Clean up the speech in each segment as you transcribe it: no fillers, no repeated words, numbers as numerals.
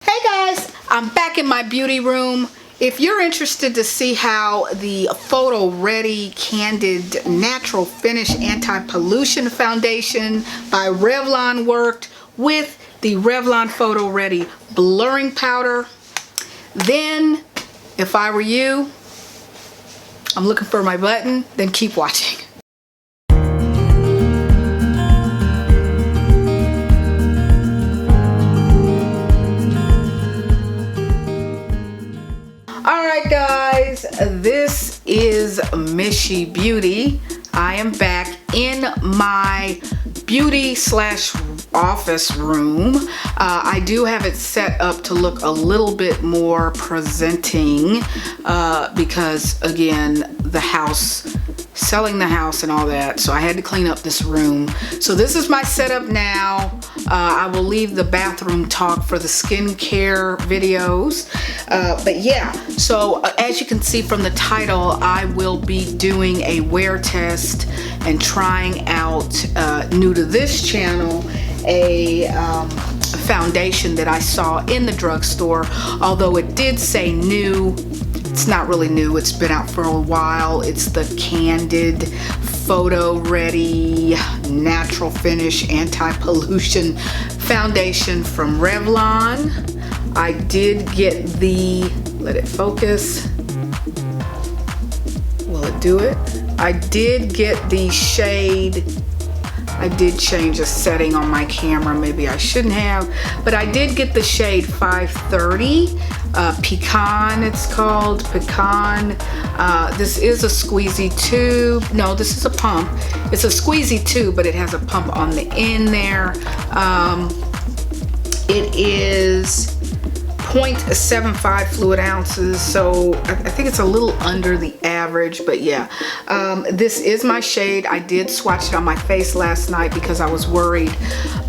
Hey guys, I'm back in my beauty room. If you're interested to see how the Photo Ready Candid Natural Finish Anti-Pollution Foundation by Revlon worked with the Revlon Photo Ready Blurring Powder, then if I were you, I'm looking for my button, then keep watching. Alright guys, this is Mishy Beauty. I am back in my beauty slash office room. I do have it set up to look a little bit more presenting because again, the house, selling the house and all that, so I had to clean up this room. So this is my setup now. I will leave the bathroom talk for the skincare videos, but yeah, so as you can see from the title, I will be doing a wear test and trying out, new to this channel, a foundation that I saw in the drugstore. Although it did say new, it's not really new, it's been out for a while. It's the Candid Photo Ready Natural Finish Anti-Pollution Foundation from Revlon. I did get the, let it focus, will it do it? I did get the shade, I did change a setting on my camera, maybe I shouldn't have, but I did get the shade 530, Pecan it's called, Pecan. This is a squeezy tube, no this is a pump, it's a squeezy tube but it has a pump on the end there. It is 0.75 fluid ounces, so I think it's a little under the average, but yeah, this is my shade. I did swatch it on my face last night because I was worried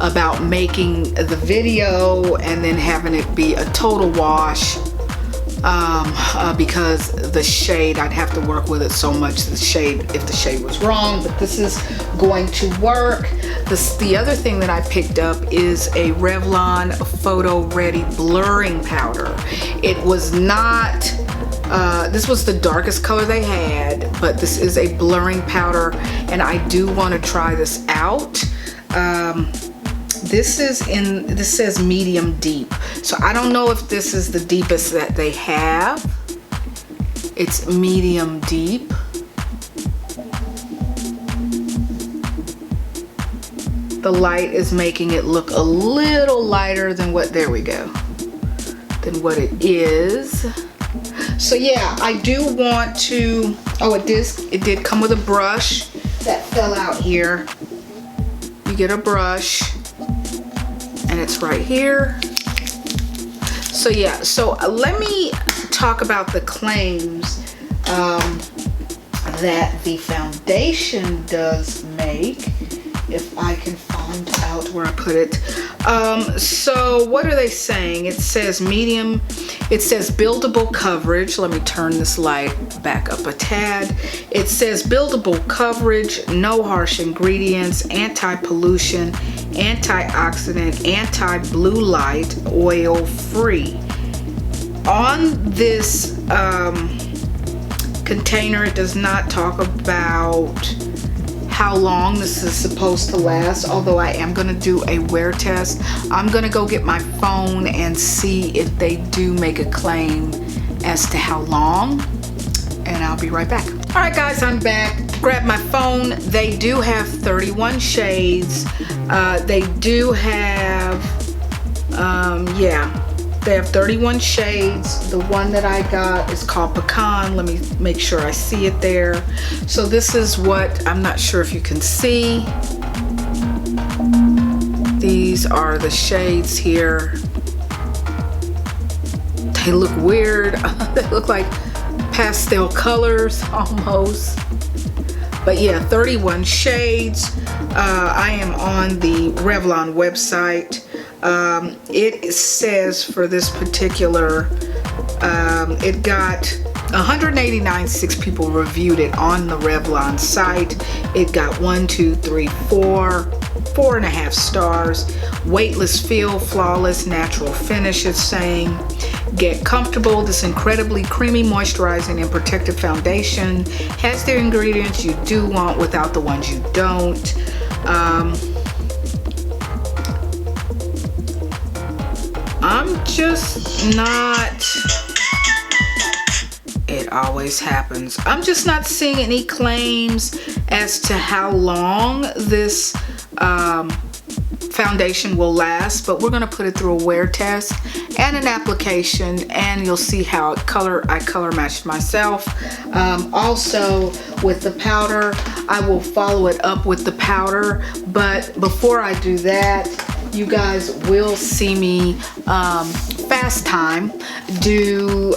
about making the video and then having it be a total wash, because the shade, I'd have to work with it so much, the shade, if the shade was wrong, but this is going to work. The other thing that I picked up is a Revlon Photo Ready Blurring Powder. It was not, this was the darkest color they had, but this is a blurring powder and I do want to try this out. This says medium deep. So I don't know if this is the deepest that they have. It's medium deep. The light is making it look a little lighter than what, there we go, than what it is. So yeah, I do want to, oh it did come with a brush that fell out here. You get a brush and it's right here. So yeah, so let me talk about the claims that the foundation does make, if I can find out where I put it. So what are they saying? It says medium, it says buildable coverage. Let me turn this light back up a tad. It says buildable coverage, no harsh ingredients, anti-pollution, antioxidant, anti-blue light, oil free. On this container, it does not talk about how long this is supposed to last, although I am going to do a wear test. I'm going to go get my phone and see if they do make a claim as to how long, and I'll be right back. All right guys, I'm back. Grab my phone. They do have 31 shades. They do have, yeah, they have 31 shades. The one that I got is called Pecan. Let me make sure I see it there. So this is what, I'm not sure if you can see. These are the shades here. They look weird. They look like pastel colors almost. But yeah, 31 shades. I am on the Revlon website. It says for this particular, it got 189, 6 people reviewed it on the Revlon site. It got 1, 2, 3, 4, 4.5 stars. Weightless feel, flawless natural finish, it's saying. Get comfortable. This incredibly creamy, moisturizing, and protective foundation has the ingredients you do want without the ones you don't. I'm just not, it always happens. I'm just not seeing any claims as to how long this foundation will last, but we're going to put it through a wear test and an application, and you'll see how I color matched myself. Also with the powder, I will follow it up with the powder, but before I do that, you guys will see me fast time do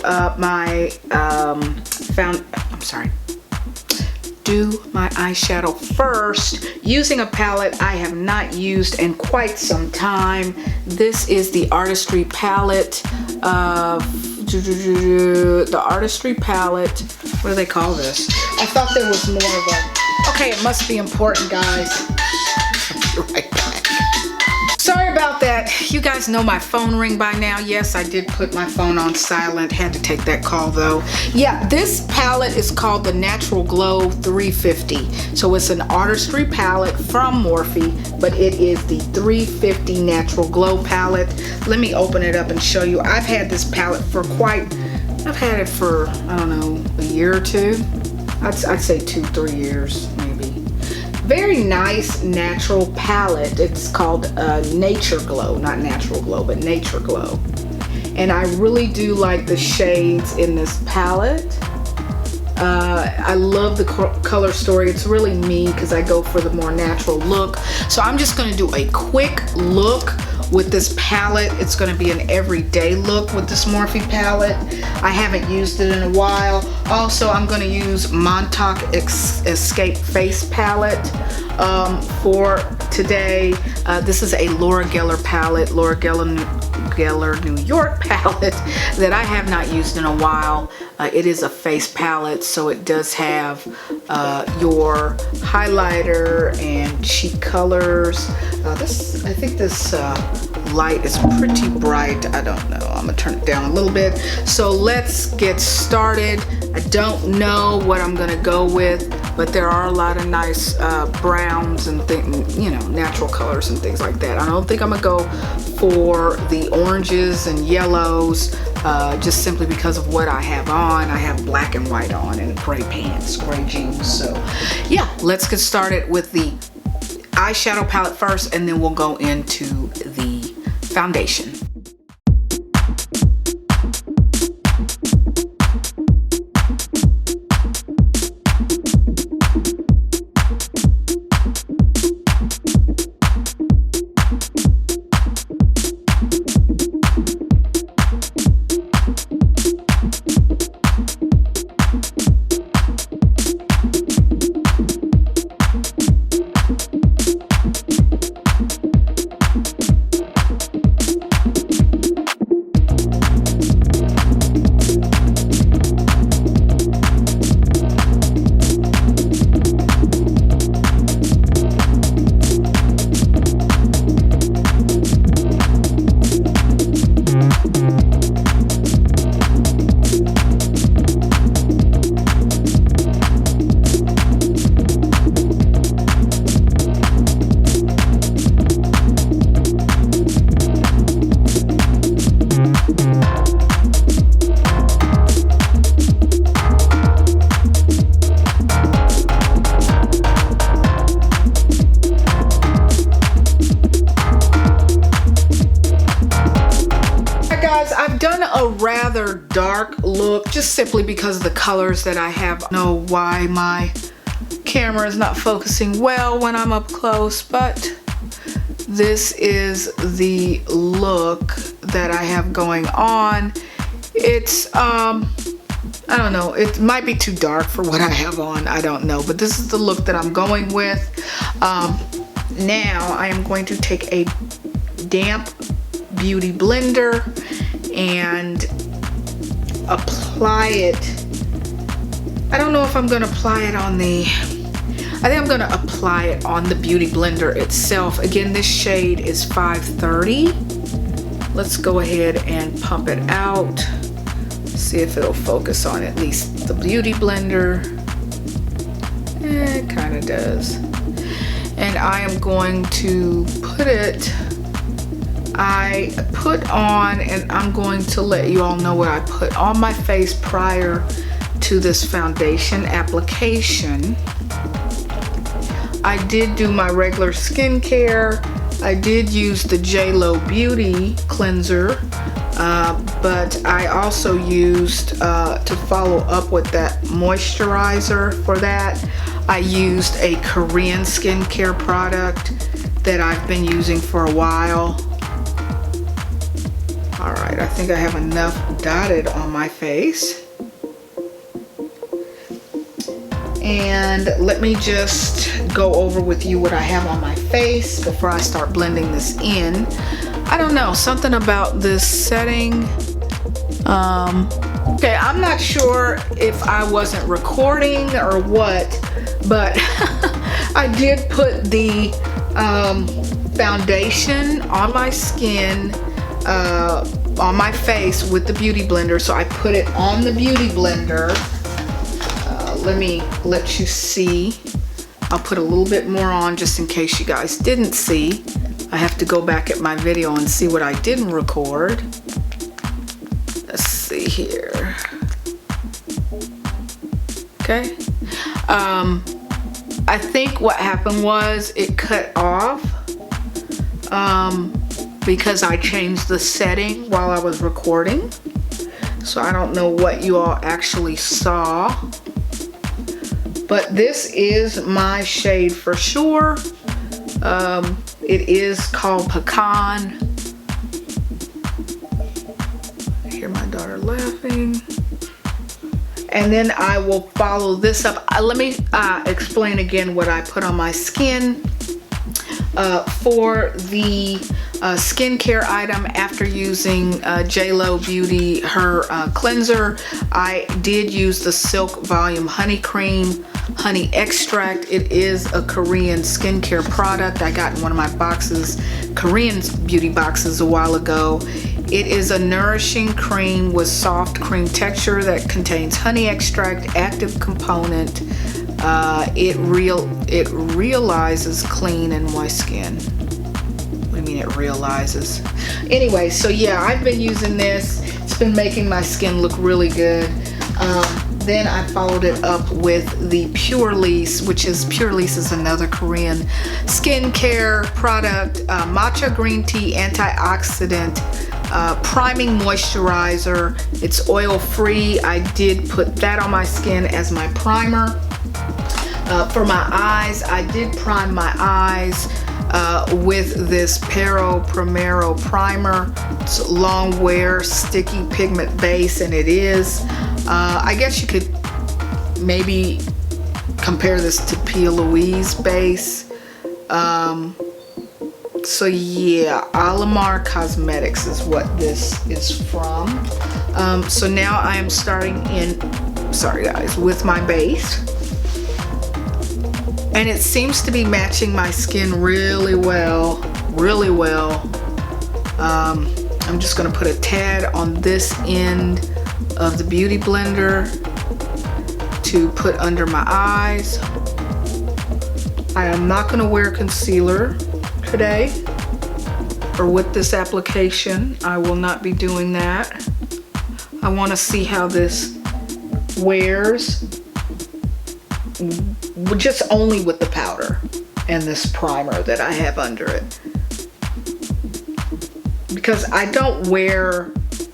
do my eyeshadow first using a palette I have not used in quite some time. This is the Artistry palette. The Artistry palette. What do they call this? I thought there was more of a. Okay, it must be important, guys. I'll be right back. Sorry about that. You guys know my phone ring by now. Yes, I did put my phone on silent. Had to take that call though. Yeah, this palette is called the Natural Glow 350. So it's an Artistry palette from Morphe, but it is the 350 Natural Glow palette. Let me open it up and show you. I've had this palette for I've had it for, I don't know, a year or two. I'd say 2-3 years maybe. Very nice natural palette. It's called Nature Glow, not Natural Glow, but Nature Glow. And I really do like the shades in this palette. I love the color story. It's really me because I go for the more natural look. So I'm just going to do a quick look with this palette. It's going to be an everyday look with this Morphe palette. I haven't used it in a while. Also, I'm going to use Montauk Escape Face palette for today. This is a Laura Geller palette, Laura Geller New York palette that I have not used in a while. It is a face palette, so it does have your highlighter and cheek colors. I think this light is pretty bright. I don't know. I'm gonna turn it down a little bit. So let's get started. I don't know what I'm gonna go with, but there are a lot of nice browns and natural colors and things like that. I don't think I'm gonna go for the oranges and yellows, just simply because of what I have on. I have black and white on and gray pants, gray jeans. So yeah, let's get started with the eyeshadow palette first, and then we'll go into the foundation. I've done a rather dark look just simply because of the colors that I have. I don't know why my camera is not focusing well when I'm up close, but this is the look that I have going on. It's I don't know, it might be too dark for what I have on, I don't know, but this is the look that I'm going with. Now I am going to take a damp beauty blender and apply it. I don't know if I'm gonna apply it on the, I think I'm gonna apply it on the Beauty Blender itself. Again, this shade is 530. Let's go ahead and pump it out. See if it'll focus on at least the Beauty Blender. It kind of does. And I am going to put it, I put on, and I'm going to let you all know what I put on my face prior to this foundation application. I did do my regular skincare. I did use the JLo Beauty cleanser, but I also used, to follow up with that moisturizer for that, I used a Korean skincare product that I've been using for a while. All right, I think I have enough dotted on my face. And let me just go over with you what I have on my face before I start blending this in. I don't know, something about this setting. Okay, I'm not sure if I wasn't recording or what, but I did put the foundation on my skin, on my face with the Beauty Blender. So I put it on the Beauty Blender. Let me let you see. I'll put a little bit more on just in case you guys didn't see. I have to go back at my video and see what I didn't record. Let's see here. Okay. I think what happened was it cut off because I changed the setting while I was recording. So I don't know what you all actually saw. But this is my shade for sure. It is called Pecan. I hear my daughter laughing. And then I will follow this up. Let me explain again what I put on my skin. For the skincare item, after using JLo Beauty, her cleanser, I did use the Silk Volume Honey Cream Honey Extract. It is a Korean skincare product I got in one of my boxes, Korean beauty boxes, a while ago. It is a nourishing cream with soft cream texture that contains honey extract, active component. It realizes clean and moist skin. What do you mean it realizes? Anyway, so yeah, I've been using this. It's been making my skin look really good. Then I followed it up with the Pure Lease, which is another Korean skincare product. Matcha green tea antioxidant priming moisturizer. It's oil free. I did put that on my skin as my primer. For my eyes, I did prime my eyes with this Primero primer. It's a long wear, sticky pigment base, and it is. I guess you could maybe compare this to Pia Louise base. So yeah, Alamar Cosmetics is what this is from. So now I am starting in, sorry guys, with my base. And it seems to be matching my skin really well, really well. I'm just gonna put a tad on this end of the Beauty Blender to put under my eyes. I am not gonna wear concealer today, or with this application. I will not be doing that. I wanna see how this wears, just only with the powder and this primer that I have under it. Because I don't wear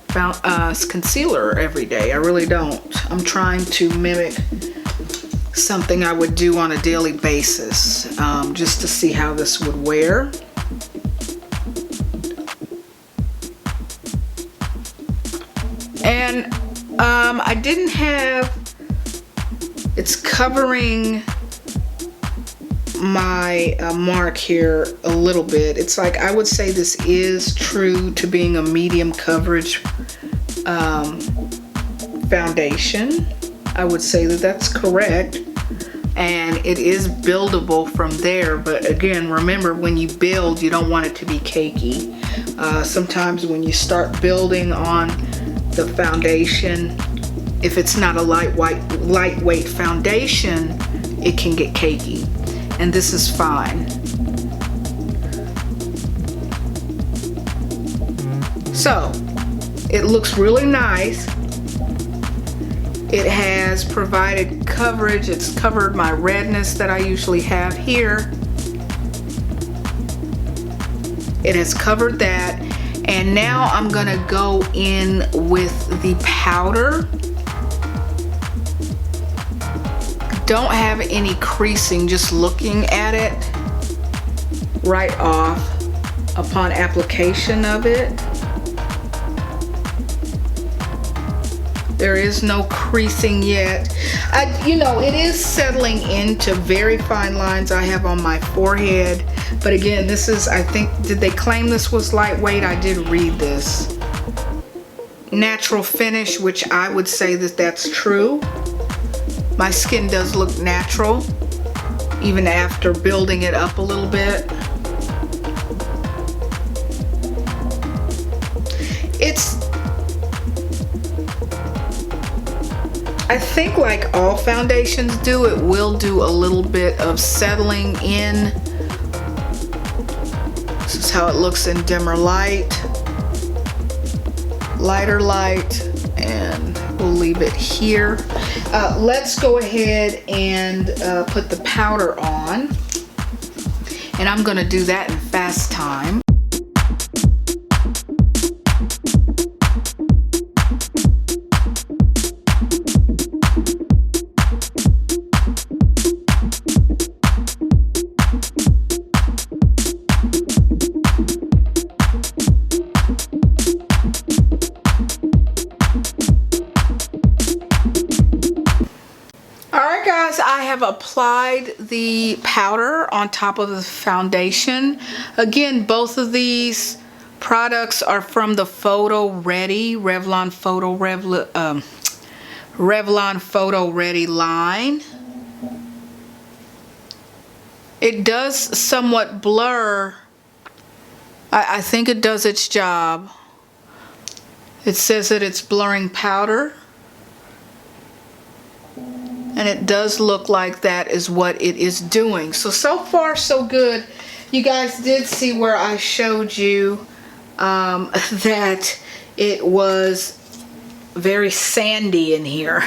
concealer every day. I really don't. I'm trying to mimic something I would do on a daily basis, just to see how this would wear. And I didn't have, it's covering my mark here a little bit. It's like, I would say this is true to being a medium coverage foundation. I would say that that's correct. and it is buildable from there. But again, remember, when you build, you don't want it to be cakey. Sometimes when you start building on the foundation, if it's not a lightweight foundation, it can get cakey, and this is fine. So it looks really nice. It has provided coverage. It's covered my redness that I usually have here. It has covered that. And now I'm gonna go in with the powder. Don't have any creasing, just looking at it right off upon application of it. There is no creasing yet. You know, it is settling into very fine lines I have on my forehead. But again, this is, I think, did they claim this was lightweight? I did read this. Natural finish, which I would say that that's true. My skin does look natural, even after building it up a little bit. I think like all foundations do, it will do a little bit of settling in. This is how it looks in dimmer light, lighter light, and we'll leave it here. Let's go ahead and put the powder on, and I'm gonna do that in fast time. I have applied the powder on top of the foundation. Again, both of these products are from the Photo Ready, Revlon Photo Ready line. It does somewhat blur. I think it does its job. It says that it's blurring powder. And it does look like that is what it is doing. So far so good. You guys did see where I showed you that it was very sandy in here.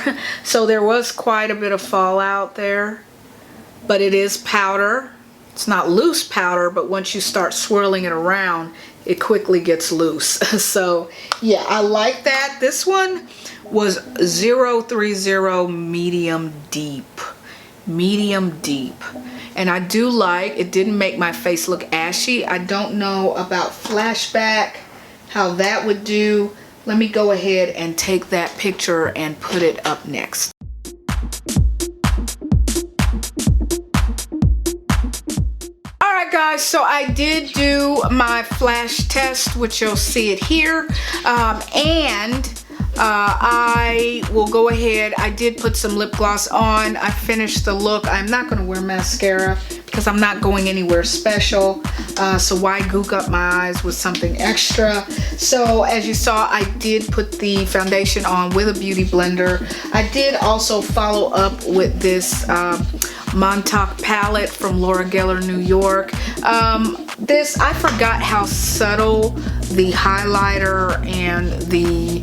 So there was quite a bit of fallout there. But it is powder. It's not loose powder, but once you start swirling it around, it quickly gets loose. So yeah, I like that. This one was 030 medium deep. Medium deep. And I do like, it didn't make my face look ashy. I don't know about flashback, how that would do. Let me go ahead and take that picture and put it up next. Alright guys, so I did do my flash test, which you'll see it here. I will go ahead, I did put some lip gloss on. I finished the look. I'm not going to wear mascara because I'm not going anywhere special. So why gook up my eyes with something extra? So as you saw, I did put the foundation on with a beauty blender. I did also follow up with this Montauk palette from Laura Geller, New York. This, I forgot how subtle the highlighter and the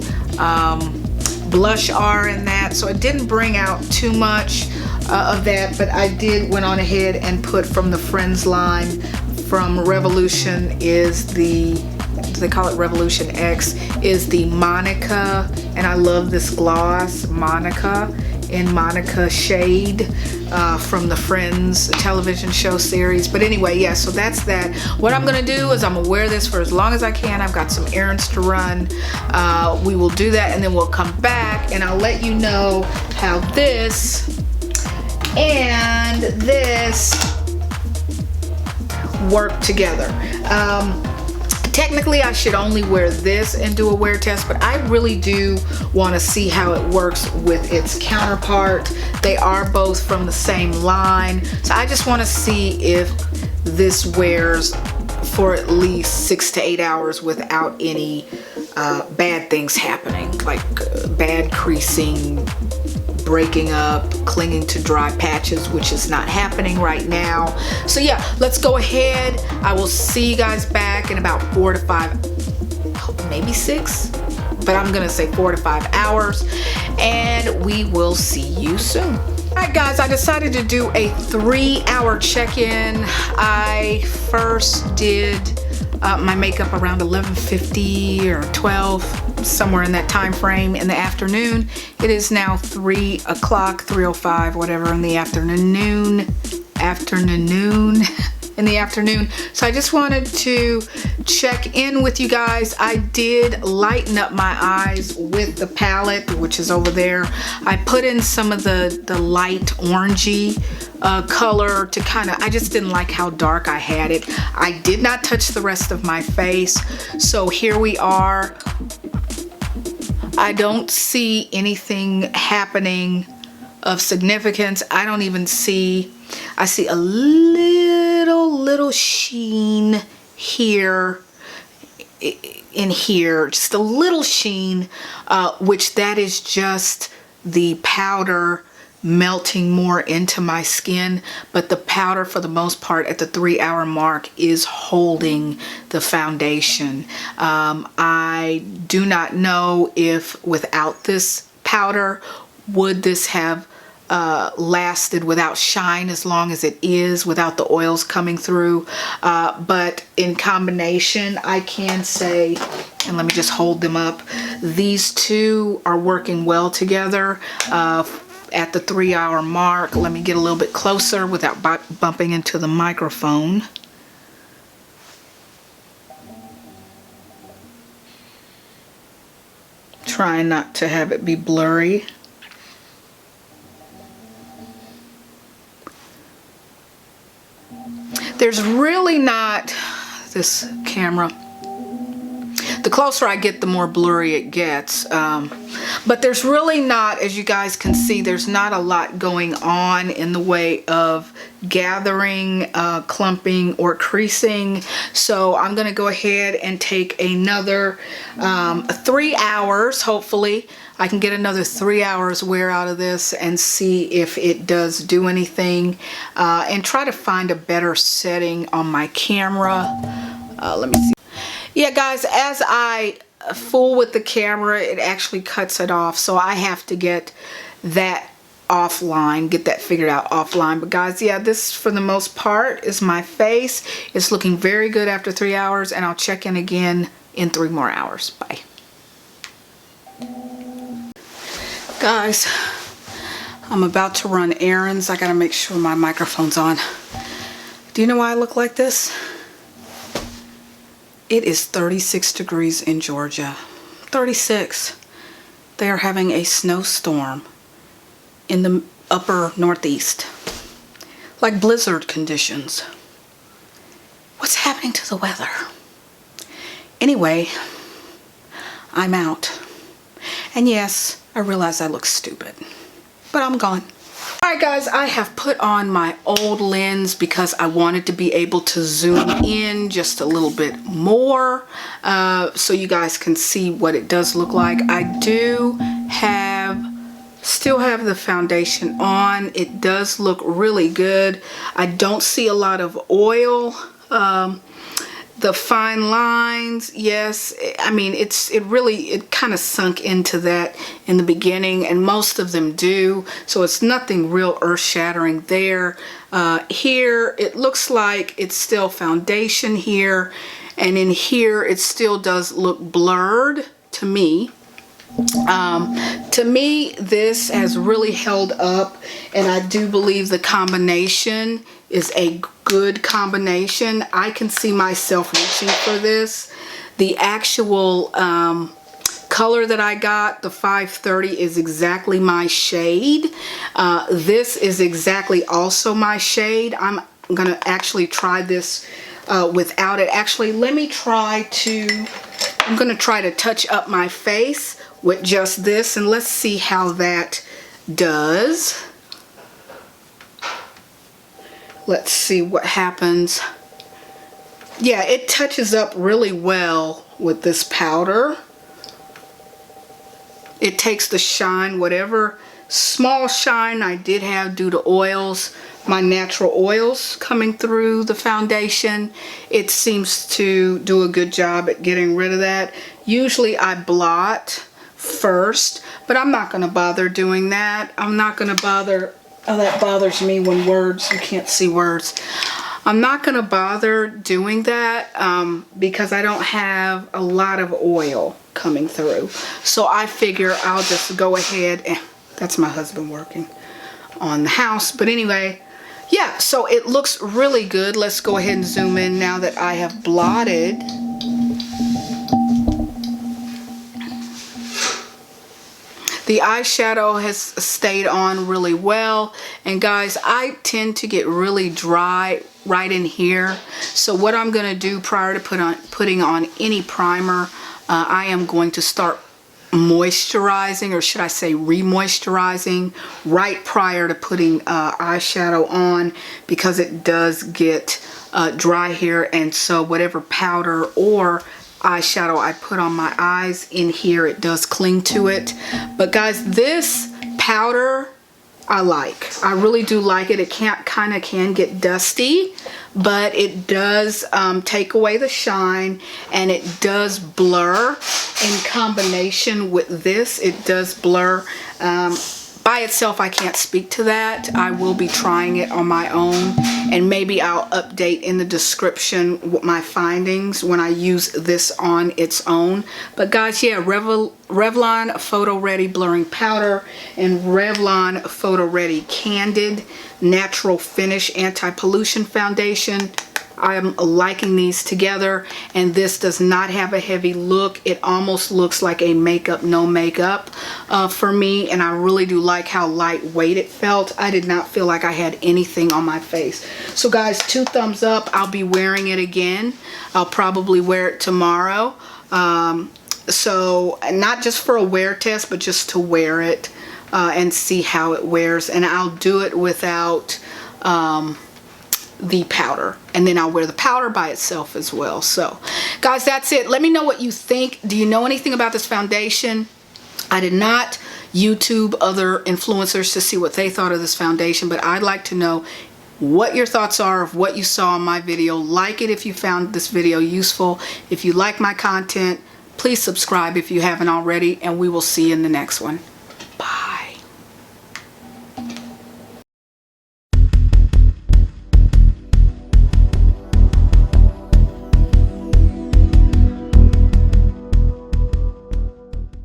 blush are in that, so it didn't bring out too much of that, but I went on ahead and put from the Friends line from Revolution is the, they call it Revolution X, is the Monica, and I love this gloss, Monica, in Monica shade from the Friends television show series. But anyway, yeah, so that's that. What I'm gonna do is I'm gonna wear this for as long as I can. I've got some errands to run. We will do that and then we'll come back and I'll let you know how this and this work together. Technically, I should only wear this and do a wear test, but I really do want to see how it works with its counterpart. They are both from the same line, so I just want to see if this wears for at least 6 to 8 hours without any bad things happening, like bad creasing, breaking up, clinging to dry patches, which is not happening right now. So yeah, let's go ahead. I will see you guys back in about 4 to 5, maybe 6, but I'm gonna say 4 to 5 hours, and we will see you soon. All right guys, I decided to do a 3-hour check-in. I first did my makeup around 11:50 or 12, somewhere in that time frame in the afternoon. It is now 3 o'clock, 3:05, whatever, in the afternoon. In the afternoon. So I just wanted to check in with you guys. I did lighten up my eyes with the palette, which is over there. I put in some of the light orangey color to kind of, I just didn't like how dark I had it. I did not touch the rest of my face. So here we are. I don't see anything happening of significance. I don't even see, I see a little sheen here, in here, just a little sheen, which that is just the powder melting more into my skin, but the powder for the most part at the 3-hour mark is holding the foundation. I do not know if without this powder would this have lasted without shine as long as it is, without the oils coming through, but in combination I can say, and let me just hold them up, these two are working well together at the 3-hour mark. Let me get a little bit closer without bumping into the microphone. Trying not to have it be blurry. There's really not, this camera, the closer I get, the more blurry it gets. But there's really not, as you guys can see, there's not a lot going on in the way of gathering, clumping, or creasing. So I'm going to go ahead and take another 3 hours. Hopefully I can get another 3 hours wear out of this and see if it does do anything, and try to find a better setting on my camera. Let me see. Yeah guys, as I fool with the camera, it actually cuts it off, so I have to get that offline, get that figured out offline. But guys, yeah, this for the most part is my face. It's looking very good after 3 hours, and I'll check in again in 3 more hours. Bye. Guys, I'm about to run errands. I gotta make sure my microphone's on. Do you know why I look like this? It is 36 degrees in Georgia. 36. They are having a snowstorm in the upper northeast. Like blizzard conditions. What's happening to the weather? Anyway, I'm out. And yes, I realize I look stupid, but I'm gone. Alright guys, I have put on my old lens because I wanted to be able to zoom in just a little bit more, so you guys can see what it does look like. I do still have the foundation on. It does look really good. I don't see a lot of oil. The fine lines, yes, I mean, it kind of sunk into that in the beginning, and most of them do, so it's nothing real earth-shattering there. Here, it looks like it's still foundation here, and in here, it still does look blurred to me. To me, this has really held up, and I do believe the combination is a good combination. I can see myself reaching for this. The actual color that I got, the 530, is exactly my shade. This is exactly also my shade. I'm gonna actually try this without it. Actually, let me try to, I'm going to try to touch up my face with just this, and let's see how that does. Let's see what happens. Yeah, it touches up really well with this powder. It takes the shine, whatever small shine I did have due to oils, my natural oils coming through the foundation. It seems to do a good job at getting rid of that. Usually I blot first, but I'm not going to bother doing that. I'm not going to bother, oh, that bothers me when words, you can't see words. I'm not going to bother doing that because I don't have a lot of oil coming through. So I figure I'll just go ahead and, that's my husband working on the house. But anyway, yeah, so it looks really good. Let's go ahead and zoom in now that I have blotted. The eyeshadow has stayed on really well. And guys, I tend to get really dry right in here. So what I'm going to do prior to putting on any primer, I am going to start moisturizing, or should I say re-moisturizing, right prior to putting eyeshadow on, because it does get dry here. And so whatever powder or eyeshadow I put on my eyes in here, it does cling to it. But guys, this powder I like. I really do like it. It kind of can get dusty, but it does take away the shine, and it does blur in combination with this. It does blur. By itself, I can't speak to that. I will be trying it on my own, and maybe I'll update in the description what my findings when I use this on its own. But guys, yeah, Revlon Photo Ready Blurring Powder and Revlon Photo Ready Candid Natural Finish Anti-Pollution Foundation. I'm liking these together, and this does not have a heavy look. It almost looks like a makeup, no makeup for me, and I really do like how lightweight it felt. I did not feel like I had anything on my face. So guys, 2 thumbs up. I'll be wearing it again. I'll probably wear it tomorrow. So not just for a wear test, but just to wear it and see how it wears. And I'll do it without the powder, and then I'll wear the powder by itself as well. So guys, that's it. Let me know what you think. Do you know anything about this foundation? I did not YouTube other influencers to see what they thought of this foundation, but I'd like to know what your thoughts are of what you saw in my video. Like it if you found this video useful. If you like my content, please subscribe if you haven't already, and we will see you in the next one.